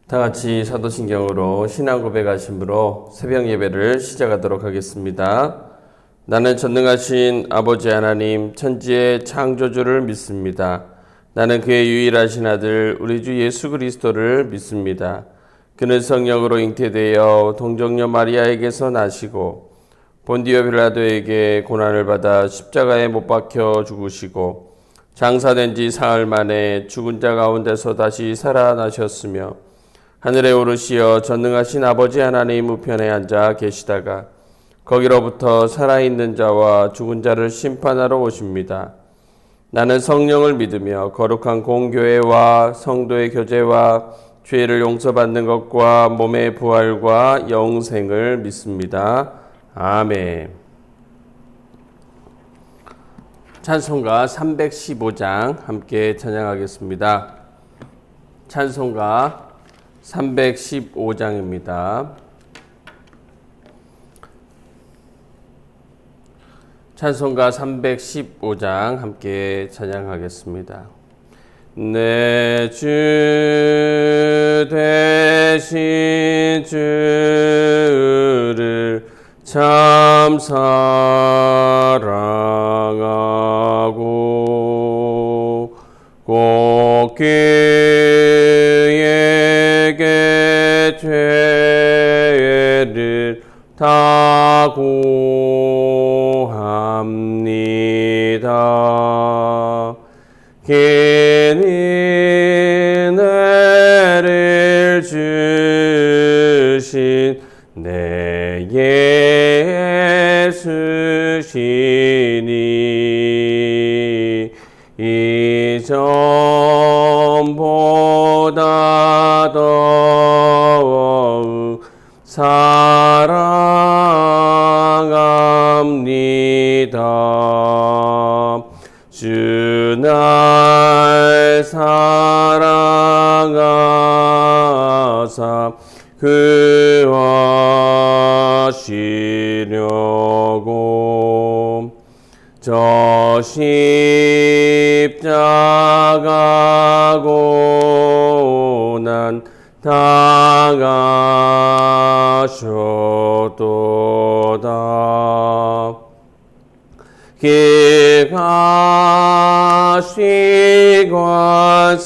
다 같이 사도신경으로 신앙 고백하심으로 새벽 예배를 시작하도록 하겠습니다. 나는 전능하신 아버지 하나님 천지의 창조주를 믿습니다. 나는 그의 유일하신 아들 우리 주 예수 그리스도를 믿습니다. 그는 성령으로 잉태되어 동정녀 마리아에게서 나시고 본디오 빌라도에게 고난을 받아 십자가에 못 박혀 죽으시고 장사된 지 사흘 만에 죽은 자 가운데서 다시 살아나셨으며 하늘에 오르시어 전능하신 아버지 하나님 우편에 앉아 계시다가 거기로부터 살아있는 자와 죽은 자를 심판하러 오십니다. 나는 성령을 믿으며 거룩한 공교회와 성도의 교제와 죄를 용서받는 것과 몸의 부활과 영생을 믿습니다. 아멘. 찬송가 315장 함께 찬양하겠습니다. 찬송가 315장입니다. 찬송가 315장 함께 찬양하겠습니다. 내 주 되신 주를 참 사랑하고 꼭 그에게 죄를 다 고합니다. 긴 은혜를 주신 내 예수시니 이전보다 더욱 사랑합니다. 주 날 사랑하사 구하시려고 저 십자가 고난 당하셨도다. 길가시관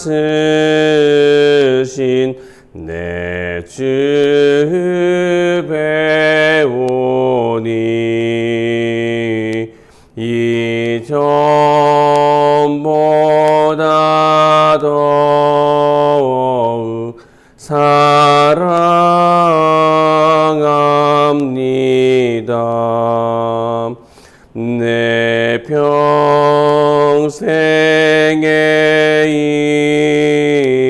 쓰신 내 주 배우니 이전보다 더욱 사랑합니다. 내 평생에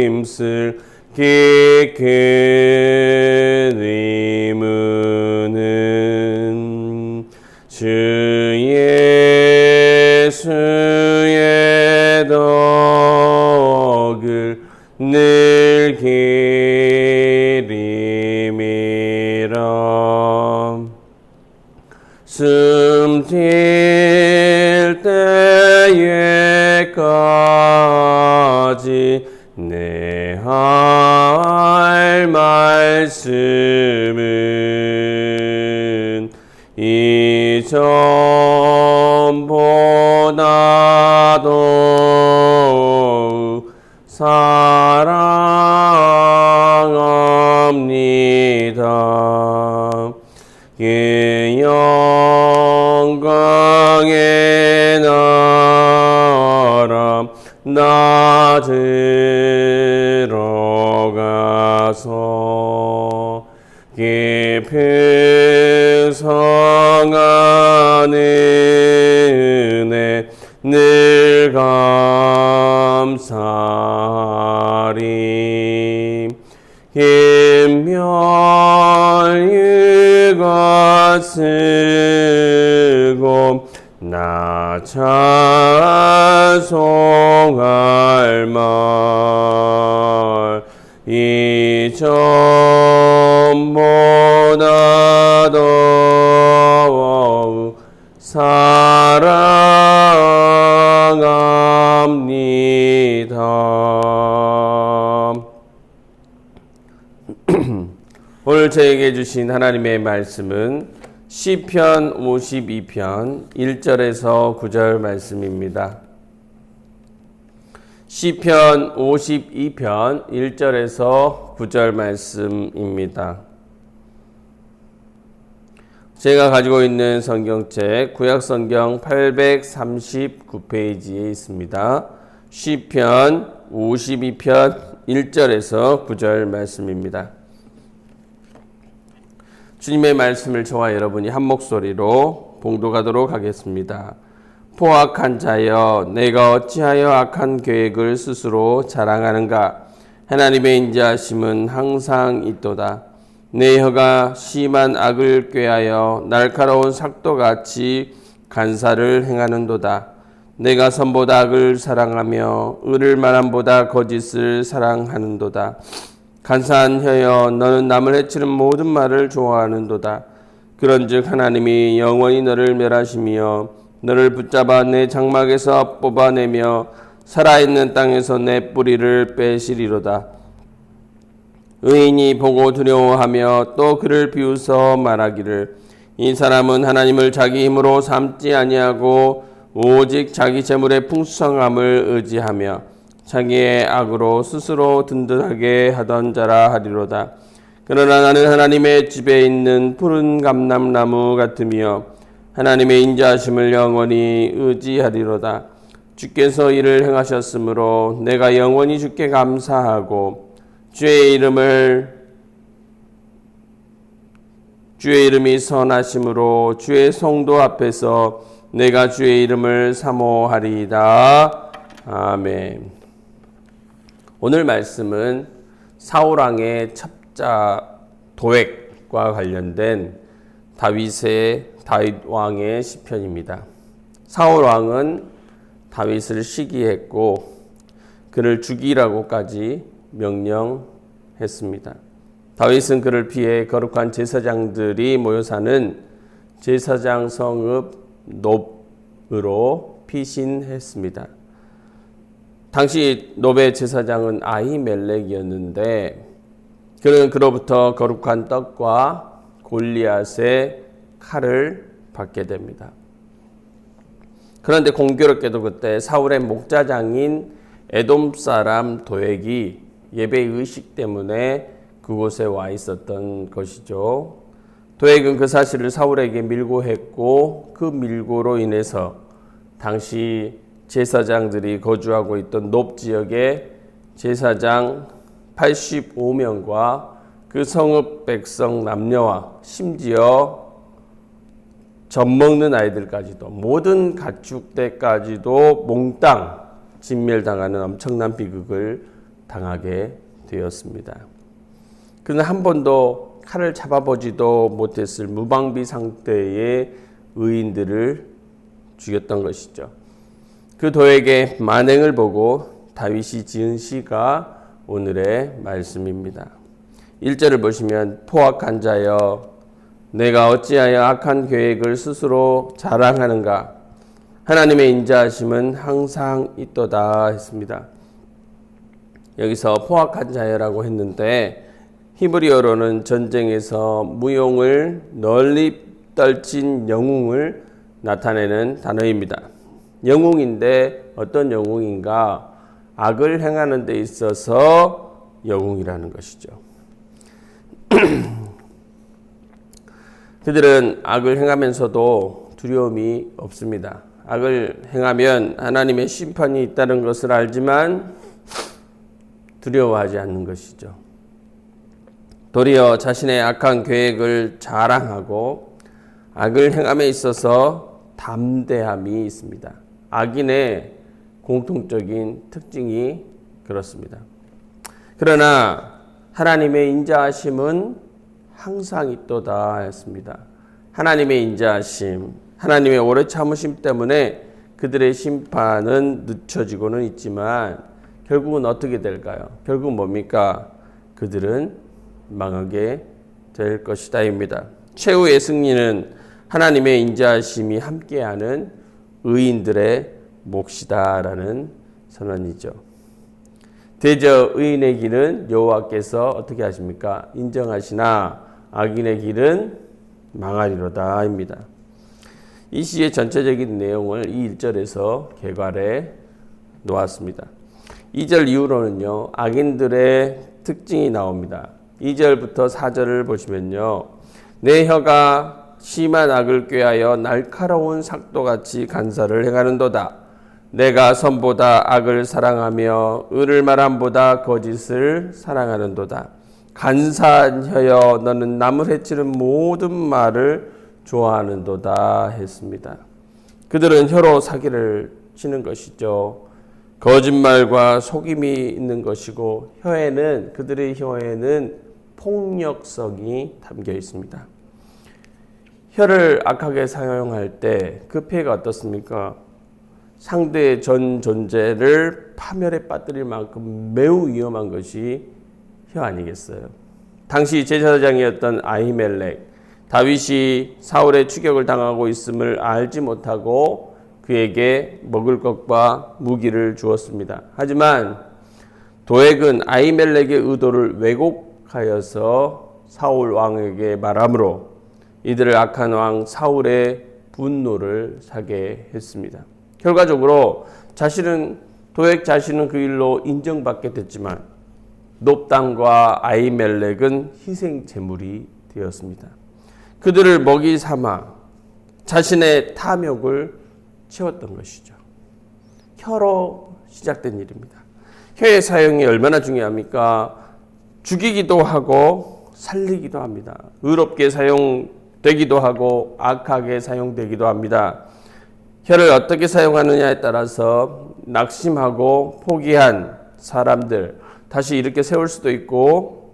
힘쓸 깊은 의무는 주 예수의 덕을 늘 기림이라. 숨질 때에까지 내 할 말씀은 이전보다 더욱 사랑합니다. 그 영광의 나라 나 들어가서 깊은 성 안의 은혜 늘 감사하리. 김멸유관 쓰고 나 찬송할 말 이전보다 더욱 사랑합니다. 오늘 저에게 주신 하나님의 말씀은 시편 52편 1절에서 9절 말씀입니다. 시편 52편 1절에서 9절 말씀입니다. 제가 가지고 있는 성경책 구약성경 839페이지에 있습니다. 시편 52편 1절에서 9절 말씀입니다. 주님의 말씀을 저와 여러분이 한 목소리로 봉독하도록 하겠습니다. 포악한 자여, 내가 어찌하여 악한 계획을 스스로 자랑하는가? 하나님의 인자하심은 항상 있도다. 내 혀가 심한 악을 꾀하여 날카로운 삭도같이 간사를 행하는도다. 내가 선보다 악을 사랑하며 의를 말함보다 거짓을 사랑하는도다. 간사한 혀여, 너는 남을 해치는 모든 말을 좋아하는도다. 그런즉 하나님이 영원히 너를 멸하시며 너를 붙잡아 내 장막에서 뽑아내며 살아있는 땅에서 내 뿌리를 빼시리로다. 의인이 보고 두려워하며 또 그를 비웃어 말하기를 이 사람은 하나님을 자기 힘으로 삼지 아니하고 오직 자기 재물의 풍성함을 의지하며 자기의 악으로 스스로 든든하게 하던 자라 하리로다. 그러나 나는 하나님의 집에 있는 푸른 감람나무 같으며 하나님의 인자하심을 영원히 의지하리로다. 주께서 이를 행하셨으므로 내가 영원히 주께 감사하고 주의 이름이 선하심으로 주의 성도 앞에서 내가 주의 이름을 사모하리이다. 아멘. 오늘 말씀은 사울왕의 첩자 도액과 관련된 다윗 왕의 시편입니다. 사울 왕은 다윗을 시기했고 그를 죽이라고까지 명령했습니다. 다윗은 그를 피해 거룩한 제사장들이 모여 사는 제사장 성읍 놉으로 피신했습니다. 당시 놉의 제사장은 아히멜렉이었는데 그는 그로부터 거룩한 떡과 골리앗의 칼을 받게 됩니다. 그런데 공교롭게도 그때 사울의 목자장인 에돔 사람 도액이 예배 의식 때문에 그곳에 와 있었던 것이죠. 도액은 그 사실을 사울에게 밀고했고 그 밀고로 인해서 당시 제사장들이 거주하고 있던 놉 지역의 제사장 85명과 그 성읍 백성 남녀와 심지어 젖먹는 아이들까지도 모든 가축대까지도 몽땅 진멸당하는 엄청난 비극을 당하게 되었습니다. 그는 한 번도 칼을 잡아보지도 못했을 무방비 상태의 의인들을 죽였던 것이죠. 그 도에게 만행을 보고 다윗이 지은 시가 오늘의 말씀입니다. 1절을 보시면 포악한 자여, 내가 어찌하여 악한 계획을 스스로 자랑하는가? 하나님의 인자하심은 항상 있도다 했습니다. 여기서 포악한 자여라고 했는데 히브리어로는 전쟁에서 무용을 널리 떨친 영웅을 나타내는 단어입니다. 영웅인데 어떤 영웅인가? 악을 행하는 데 있어서 영웅이라는 것이죠. 그들은 악을 행하면서도 두려움이 없습니다. 악을 행하면 하나님의 심판이 있다는 것을 알지만 두려워하지 않는 것이죠. 도리어 자신의 악한 계획을 자랑하고 악을 행함에 있어서 담대함이 있습니다. 악인의 공통적인 특징이 그렇습니다. 그러나 하나님의 인자하심은 항상 있도다 했습니다. 하나님의 인자하심, 하나님의 오래 참으심 때문에 그들의 심판은 늦춰지고는 있지만 결국은 어떻게 될까요? 결국은 뭡니까? 그들은 망하게 될 것이다입니다. 최후의 승리는 하나님의 인자하심이 함께하는 의인들의 몫이다라는 선언이죠. 대저 의인의 길은 여호와께서 어떻게 하십니까? 인정하시나 악인의 길은 망하리로다 입니다. 이 시의 전체적인 내용을 이 1절에서 개괄해 놓았습니다. 2절 이후로는요, 악인들의 특징이 나옵니다. 2절부터 4절을 보시면요, 내 혀가 심한 악을 꾀하여 날카로운 삭도같이 간사를 행하는도다. 내가 선보다 악을 사랑하며 의를 말함보다 거짓을 사랑하는도다. 간사한 혀여, 너는 남을 해치는 모든 말을 좋아하는도다 했습니다. 그들은 혀로 사기를 치는 것이죠. 거짓말과 속임이 있는 것이고 그들의 혀에는 폭력성이 담겨 있습니다. 혀를 악하게 사용할 때 그 피해가 어떻습니까? 상대의 전 존재를 파멸에 빠뜨릴 만큼 매우 위험한 것이 혀 아니겠어요? 당시 제사장이었던 아히멜렉, 다윗이 사울의 추격을 당하고 있음을 알지 못하고 그에게 먹을 것과 무기를 주었습니다. 하지만 도액은 아히멜렉의 의도를 왜곡하여서 사울 왕에게 말함으로 이들을 악한 왕 사울의 분노를 사게 했습니다. 결과적으로 도액 자신은 그 일로 인정받게 됐지만 놉당과 아히멜렉은 희생 제물이 되었습니다. 그들을 먹이 삼아 자신의 탐욕을 채웠던 것이죠. 혀로 시작된 일입니다. 혀의 사용이 얼마나 중요합니까? 죽이기도 하고 살리기도 합니다. 의롭게 사용되기도 하고 악하게 사용되기도 합니다. 혀를 어떻게 사용하느냐에 따라서 낙심하고 포기한 사람들 다시 이렇게 세울 수도 있고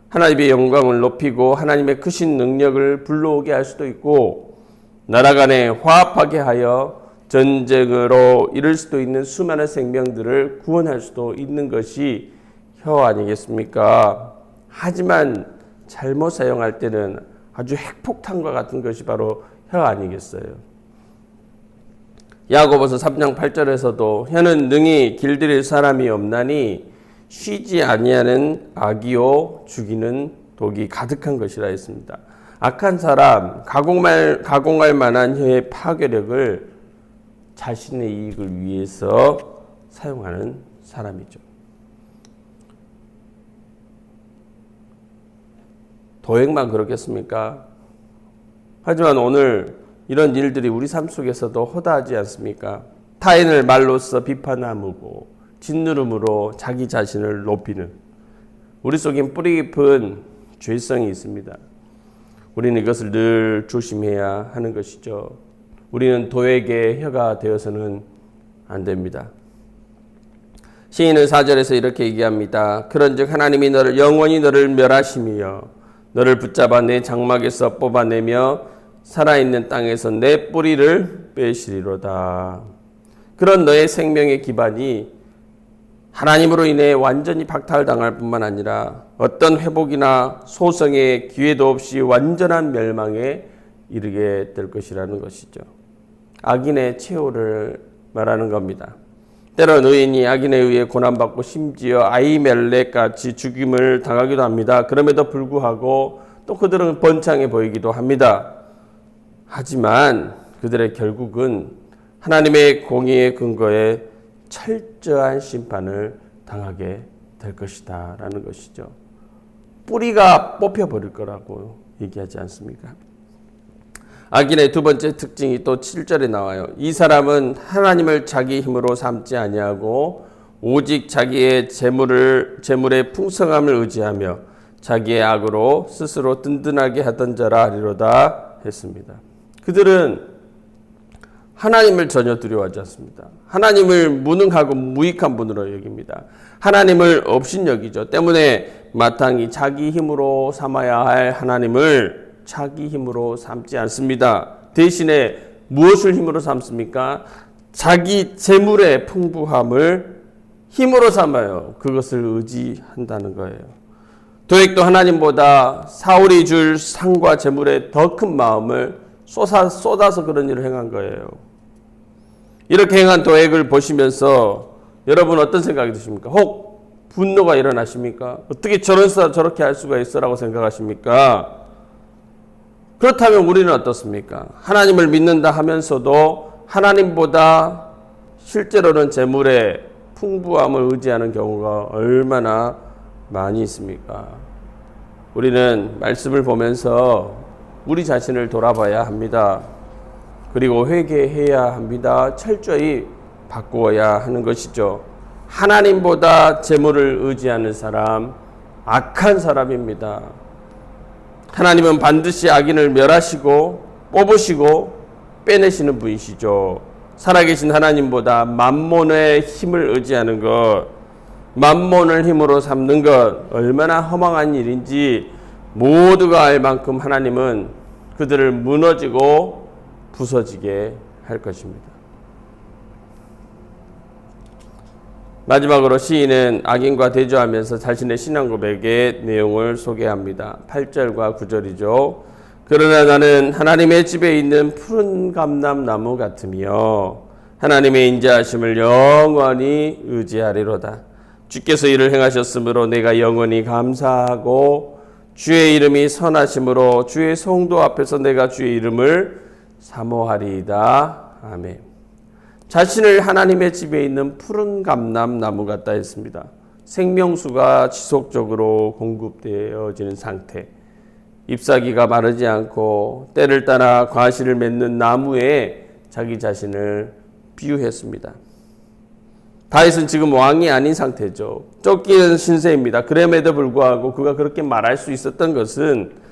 하나님의 영광을 높이고 하나님의 크신 능력을 불러오게 할 수도 있고 나라 간에 화합하게 하여 전쟁으로 이룰 수도 있는 수많은 생명들을 구원할 수도 있는 것이 혀 아니겠습니까? 하지만 잘못 사용할 때는 아주 핵폭탄과 같은 것이 바로 혀 아니겠어요? 야고보서 3장 8절에서도 혀는 능히 길들일 사람이 없나니 쉬지 아니하는 악이요 죽이는 독이 가득한 것이라 했습니다. 악한 사람, 가공할 만한 혀의 파괴력을 자신의 이익을 위해서 사용하는 사람이죠. 도액만 그렇겠습니까? 하지만 오늘 이런 일들이 우리 삶 속에서도 허다하지 않습니까? 타인을 말로써 비판하고 짓누름으로 자기 자신을 높이는 우리 속엔 뿌리 깊은 죄성이 있습니다. 우리는 이것을 늘 조심해야 하는 것이죠. 우리는 도액의 혀가 되어서는 안 됩니다. 시인은 4절에서 이렇게 얘기합니다. 그런즉 하나님이 영원히 너를 멸하시며 너를 붙잡아 내 장막에서 뽑아내며 살아있는 땅에서 내 뿌리를 빼시리로다. 그런 너의 생명의 기반이 하나님으로 인해 완전히 박탈당할 뿐만 아니라 어떤 회복이나 소성의 기회도 없이 완전한 멸망에 이르게 될 것이라는 것이죠. 악인의 최후를 말하는 겁니다. 때론 의인이 악인에 의해 고난받고 심지어 아히멜렉같이 죽임을 당하기도 합니다. 그럼에도 불구하고 또 그들은 번창해 보이기도 합니다. 하지만 그들의 결국은 하나님의 공의의 근거에 철저한 심판을 당하게 될 것이다 라는 것이죠. 뿌리가 뽑혀버릴 거라고 얘기하지 않습니까? 악인의 두 번째 특징이 또 7절에 나와요. 이 사람은 하나님을 자기 힘으로 삼지 아니하고 오직 자기의 재물의 풍성함을 의지하며 자기의 악으로 스스로 든든하게 하던 자라 하리로다 했습니다. 그들은 하나님을 전혀 두려워하지 않습니다. 하나님을 무능하고 무익한 분으로 여깁니다. 하나님을 업신여기죠. 때문에 마땅히 자기 힘으로 삼아야 할 하나님을 자기 힘으로 삼지 않습니다. 대신에 무엇을 힘으로 삼습니까? 자기 재물의 풍부함을 힘으로 삼아요. 그것을 의지한다는 거예요. 도액도 하나님보다 사울이 줄 상과 재물에 더 큰 마음을 쏟아서 그런 일을 행한 거예요. 이렇게 행한 도액을 보시면서 여러분 어떤 생각이 드십니까? 혹 분노가 일어나십니까? 어떻게 저런 사람 저렇게 할 수가 있어라고 생각하십니까? 그렇다면 우리는 어떻습니까? 하나님을 믿는다 하면서도 하나님보다 실제로는 재물의 풍부함을 의지하는 경우가 얼마나 많이 있습니까? 우리는 말씀을 보면서 우리 자신을 돌아봐야 합니다. 그리고 회개해야 합니다. 철저히 바꾸어야 하는 것이죠. 하나님보다 재물을 의지하는 사람, 악한 사람입니다. 하나님은 반드시 악인을 멸하시고 뽑으시고 빼내시는 분이시죠. 살아계신 하나님보다 만몬의 힘을 의지하는 것, 만몬을 힘으로 삼는 것 얼마나 허망한 일인지 모두가 알 만큼 하나님은 그들을 무너지고 부서지게 할 것입니다. 마지막으로 시인은 악인과 대조하면서 자신의 신앙 고백의 내용을 소개합니다. 8절과 9절이죠. 그러나 나는 하나님의 집에 있는 푸른 감람나무 같으며 하나님의 인자하심을 영원히 의지하리로다. 주께서 이를 행하셨으므로 내가 영원히 감사하고 주의 이름이 선하심으로 주의 성도 앞에서 내가 주의 이름을 사모하리이다. 아멘. 자신을 하나님의 집에 있는 푸른 감람나무 같다 했습니다. 생명수가 지속적으로 공급되어지는 상태, 잎사귀가 마르지 않고 때를 따라 과실을 맺는 나무에 자기 자신을 비유했습니다. 다윗은 지금 왕이 아닌 상태죠. 쫓기는 신세입니다. 그럼에도 불구하고 그가 그렇게 말할 수 있었던 것은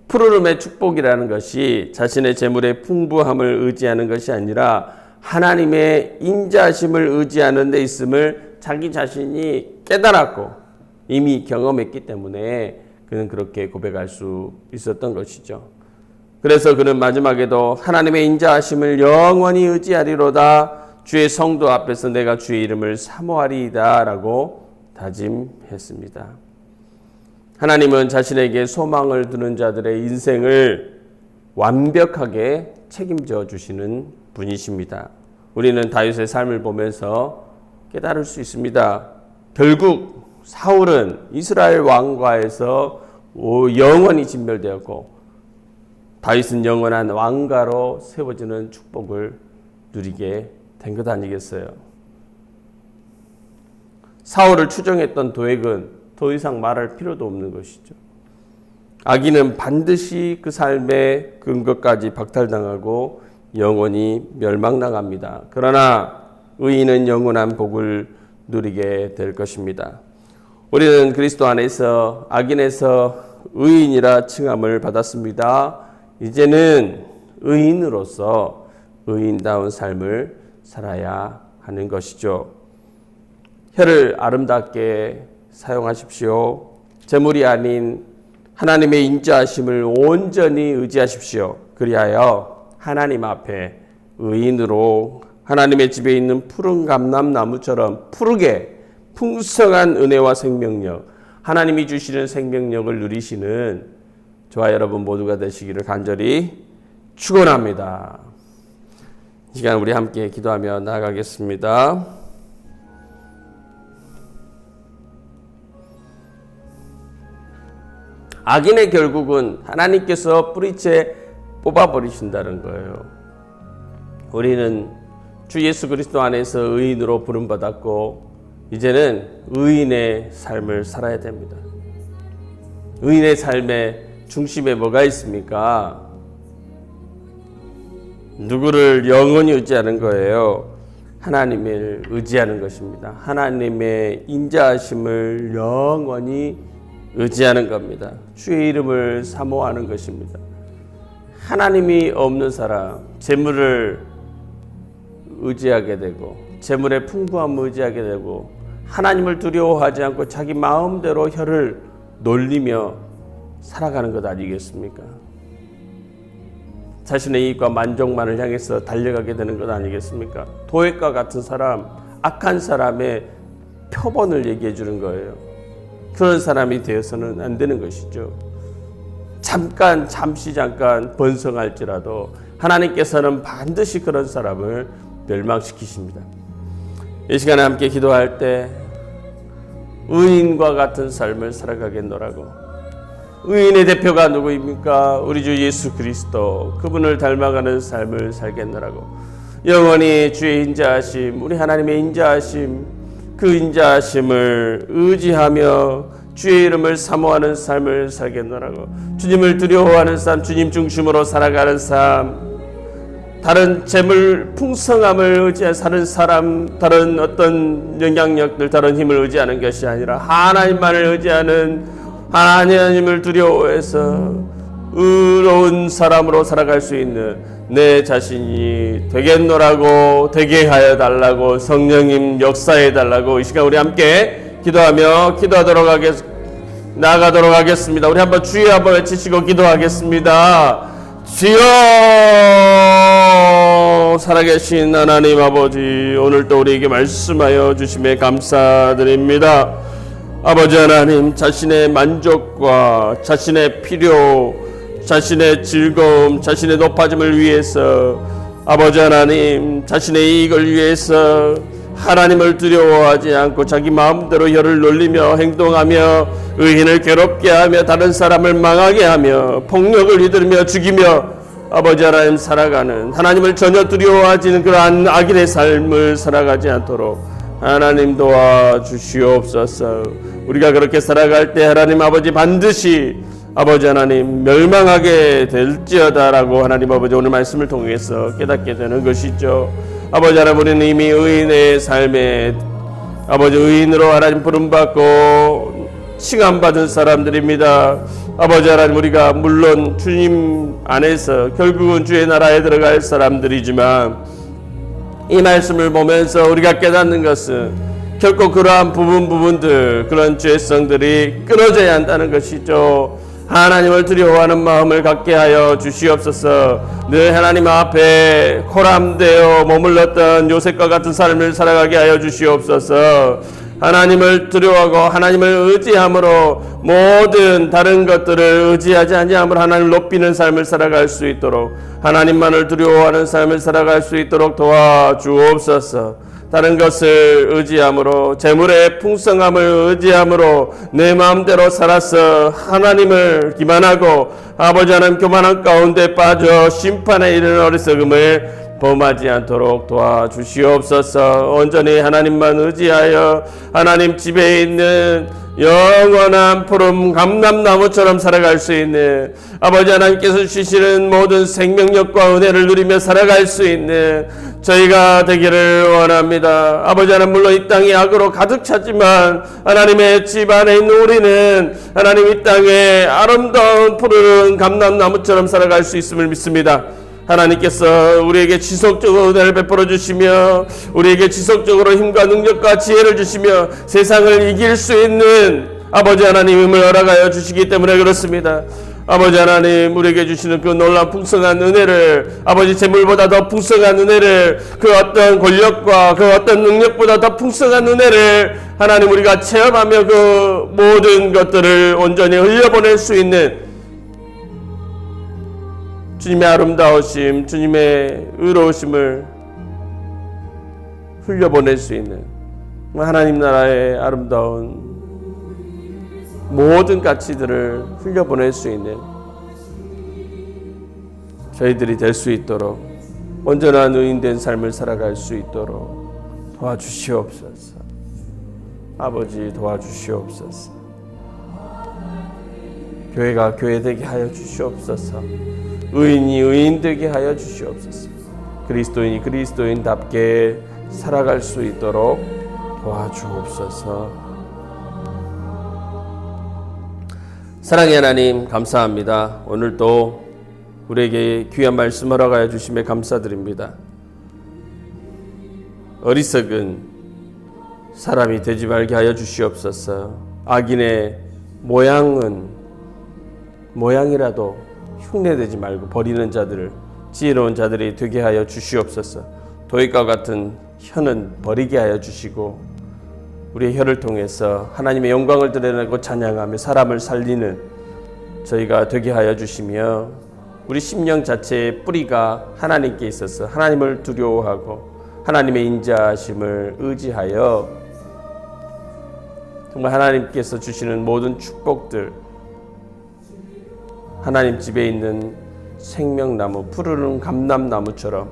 푸르름의 축복이라는 것이 자신의 재물의 풍부함을 의지하는 것이 아니라 하나님의 인자심을 의지하는 데 있음을 자기 자신이 깨달았고 이미 경험했기 때문에 그는 그렇게 고백할 수 있었던 것이죠. 그래서 그는 마지막에도 하나님의 인자하심을 영원히 의지하리로다. 주의 성도 앞에서 내가 주의 이름을 사모하리이다 라고 다짐했습니다. 하나님은 자신에게 소망을 두는 자들의 인생을 완벽하게 책임져 주시는 분이십니다. 우리는 다윗의 삶을 보면서 깨달을 수 있습니다. 결국 사울은 이스라엘 왕과에서 영원히 진멸되었고 다윗은 영원한 왕가로 세워지는 축복을 누리게 된 것 아니겠어요? 사울을 추종했던 도액은 더 이상 말할 필요도 없는 것이죠. 악인은 반드시 그 삶의 근거까지 박탈당하고 영원히 멸망당합니다. 그러나 의인은 영원한 복을 누리게 될 것입니다. 우리는 그리스도 안에서 악인에서 의인이라 칭함을 받았습니다. 이제는 의인으로서 의인다운 삶을 살아야 하는 것이죠. 혀를 아름답게 사용하십시오. 재물이 아닌 하나님의 인자하심을 온전히 의지하십시오. 그리하여 하나님 앞에 의인으로 하나님의 집에 있는 푸른 감람나무처럼 푸르게 풍성한 은혜와 생명력, 하나님이 주시는 생명력을 누리시는 저와 여러분 모두가 되시기를 간절히 축원합니다. 이 시간 우리 함께 기도하며 나아가겠습니다. 악인의 결국은 하나님께서 뿌리채 뽑아버리신다는 거예요. 우리는 주 예수 그리스도 안에서 의인으로 부름받았고 이제는 의인의 삶을 살아야 됩니다. 의인의 삶의 중심에 뭐가 있습니까? 누구를 영원히 의지하는 거예요? 하나님을 의지하는 것입니다. 하나님의 인자하심을 영원히 의지하는 겁니다. 주의 이름을 사모하는 것입니다. 하나님이 없는 사람, 재물을 의지하게 되고 재물의 풍부함을 의지하게 되고 하나님을 두려워하지 않고 자기 마음대로 혀를 놀리며 살아가는 것 아니겠습니까? 자신의 이익과 만족만을 향해서 달려가게 되는 것 아니겠습니까? 도액과 같은 사람, 악한 사람의 표본을 얘기해 주는 거예요. 그런 사람이 되어서는 안 되는 것이죠. 잠시 번성할지라도 하나님께서는 반드시 그런 사람을 멸망시키십니다. 이 시간에 함께 기도할 때 의인과 같은 삶을 살아가겠노라고. 의인의 대표가 누구입니까? 우리 주 예수 그리스도, 그분을 닮아가는 삶을 살겠노라고. 영원히 주의 인자하심, 우리 하나님의 인자하심, 그 인자하심을 의지하며 주의 이름을 사모하는 삶을 살겠노라고. 주님을 두려워하는 삶, 주님 중심으로 살아가는 삶, 다른 재물 풍성함을 의지해 사는 사람, 다른 어떤 영향력들, 다른 힘을 의지하는 것이 아니라 하나님만을 의지하는, 하나님을 두려워해서 의로운 사람으로 살아갈 수 있는 내 자신이 되겠노라고, 되게 하여 달라고, 성령님 역사해 달라고. 이 시간 우리 함께 기도하며 나아가도록 하겠습니다. 우리 한번 주여 한번 외치시고 기도하겠습니다. 주여, 살아계신 하나님 아버지, 오늘도 우리에게 말씀하여 주심에 감사드립니다. 아버지 하나님, 자신의 만족과 자신의 필요, 자신의 즐거움, 자신의 높아짐을 위해서, 아버지 하나님, 자신의 이익을 위해서 하나님을 두려워하지 않고 자기 마음대로 혀를 놀리며 행동하며 의인을 괴롭게 하며 다른 사람을 망하게 하며 폭력을 휘두르며 죽이며 아버지 하나님 살아가는, 하나님을 전혀 두려워하지 않는 그러한 악인의 삶을 살아가지 않도록 하나님 도와주시옵소서. 우리가 그렇게 살아갈 때 하나님 아버지 반드시 아버지 하나님 멸망하게 될지어다라고 하나님 아버지 오늘 말씀을 통해서 깨닫게 되는 것이죠. 아버지 하나님, 우리는 이미 의인의 삶에 아버지 의인으로 하나님 부름받고 칭함받은 사람들입니다. 아버지 하나님, 우리가 물론 주님 안에서 결국은 주의 나라에 들어갈 사람들이지만 이 말씀을 보면서 우리가 깨닫는 것은 결코 그러한 부분들, 그런 죄성들이 끊어져야 한다는 것이죠. 하나님을 두려워하는 마음을 갖게 하여 주시옵소서. 늘 하나님 앞에 코람되어 머물렀던 요셉과 같은 삶을 살아가게 하여 주시옵소서. 하나님을 두려워하고 하나님을 의지함으로 모든 다른 것들을 의지하지 아니함으로 하나님을 높이는 삶을 살아갈 수 있도록, 하나님만을 두려워하는 삶을 살아갈 수 있도록 도와주옵소서. 다른 것을 의지함으로, 재물의 풍성함을 의지함으로 내 마음대로 살아서 하나님을 기만하고 아버지 하나님 교만한 가운데 빠져 심판에 이르는 어리석음을 범하지 않도록 도와주시옵소서. 온전히 하나님만 의지하여 하나님 집에 있는 영원한 푸른 감람나무처럼 살아갈 수 있는, 아버지 하나님께서 주시는 모든 생명력과 은혜를 누리며 살아갈 수 있는 저희가 되기를 원합니다. 아버지 하나님, 물론 이 땅이 악으로 가득 찼지만 하나님의 집 안에 있는 우리는 하나님 이 땅에 아름다운 푸른 감람나무처럼 살아갈 수 있음을 믿습니다. 하나님께서 우리에게 지속적으로 은혜를 베풀어 주시며 우리에게 지속적으로 힘과 능력과 지혜를 주시며 세상을 이길 수 있는 아버지 하나님을 허락하여 주시기 때문에 그렇습니다. 아버지 하나님, 우리에게 주시는 그 놀라운 풍성한 은혜를, 아버지 재물보다 더 풍성한 은혜를, 그 어떤 권력과 그 어떤 능력보다 더 풍성한 은혜를 하나님 우리가 체험하며 그 모든 것들을 온전히 흘려보낼 수 있는 주님의 아름다우심, 주님의 의로우심을 흘려보낼 수 있는 하나님 나라의 아름다운 모든 가치들을 흘려보낼 수 있는 저희들이 될 수 있도록, 온전한 의인된 삶을 살아갈 수 있도록 도와주시옵소서. 아버지 도와주시옵소서. 교회가 교회되게 하여 주시옵소서. 의인이 의인되게 하여 주시옵소서. 그리스도인이 그리스도인답게 살아갈 수 있도록 도와주옵소서. 사랑의 하나님, 감사합니다. 오늘도 우리에게 귀한 말씀 허락하여 주심에 감사드립니다. 어리석은 사람이 되지 말게 하여 주시옵소서. 악인의 모양이라도 흉내내지 말고 버리는 자들을 지혜로운 자들이 되게 하여 주시옵소서. 도액과 같은 혀는 버리게 하여 주시고 우리의 혀를 통해서 하나님의 영광을 드러내고 찬양하며 사람을 살리는 저희가 되게 하여 주시며 우리 심령 자체의 뿌리가 하나님께 있어서 하나님을 두려워하고 하나님의 인자하심을 의지하여 정말 하나님께서 주시는 모든 축복들, 하나님 집에 있는 생명나무, 푸르른 감람나무처럼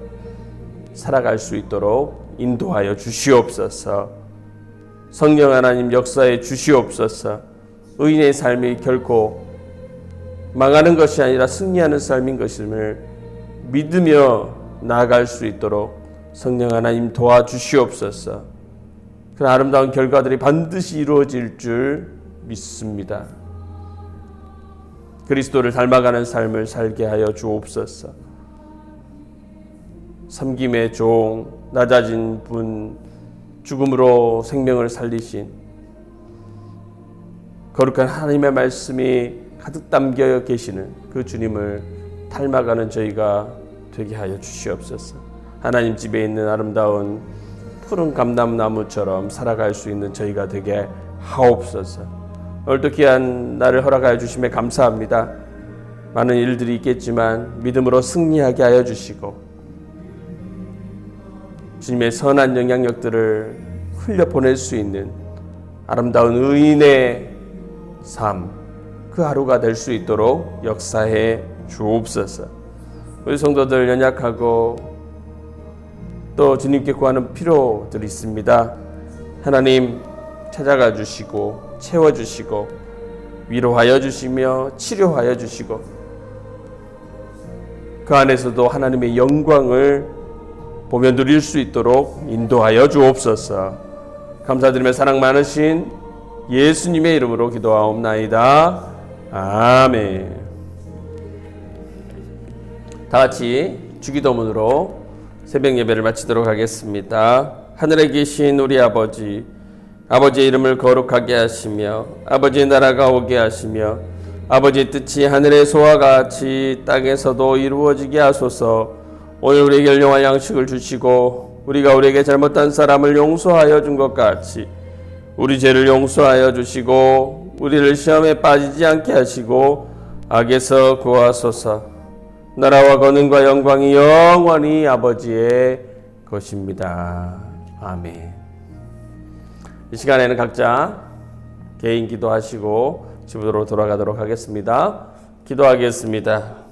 살아갈 수 있도록 인도하여 주시옵소서. 성령 하나님 역사에 주시옵소서. 의인의 삶이 결코 망하는 것이 아니라 승리하는 삶인 것임을 믿으며 나아갈 수 있도록 성령 하나님 도와주시옵소서. 그런 아름다운 결과들이 반드시 이루어질 줄 믿습니다. 그리스도를 닮아가는 삶을 살게 하여 주옵소서. 섬김의 종, 낮아진 분, 죽음으로 생명을 살리신 거룩한 하나님의 말씀이 가득 담겨 계시는 그 주님을 닮아가는 저희가 되게 하여 주시옵소서. 하나님 집에 있는 아름다운 푸른 감람나무처럼 살아갈 수 있는 저희가 되게 하옵소서. 오늘도 귀한 날을 허락하여 주심에 감사합니다. 많은 일들이 있겠지만 믿음으로 승리하게 하여 주시고 주님의 선한 영향력들을 흘려보낼 수 있는 아름다운 의인의 삶, 그 하루가 될 수 있도록 역사해 주옵소서. 우리 성도들 연약하고 또 주님께 구하는 필요들이 있습니다. 하나님 찾아가 주시고 채워주시고 위로하여 주시며 치료하여 주시고 그 안에서도 하나님의 영광을 보며 누릴 수 있도록 인도하여 주옵소서. 감사드리며 사랑 많으신 예수님의 이름으로 기도하옵나이다. 아멘. 다 같이 주기도문으로 새벽 예배를 마치도록 하겠습니다. 하늘에 계신 우리 아버지, 아버지의 이름을 거룩하게 하시며 아버지의 나라가 오게 하시며 아버지의 뜻이 하늘에서와 같이 땅에서도 이루어지게 하소서. 오늘 우리에게 일용할 양식을 주시고 우리가 우리에게 잘못한 사람을 용서하여 준 것 같이 우리 죄를 용서하여 주시고 우리를 시험에 빠지지 않게 하시고 악에서 구하소서. 나라와 권능과 영광이 영원히 아버지의 것입니다. 아멘. 이 시간에는 각자 개인 기도하시고 집으로 돌아가도록 하겠습니다. 기도하겠습니다.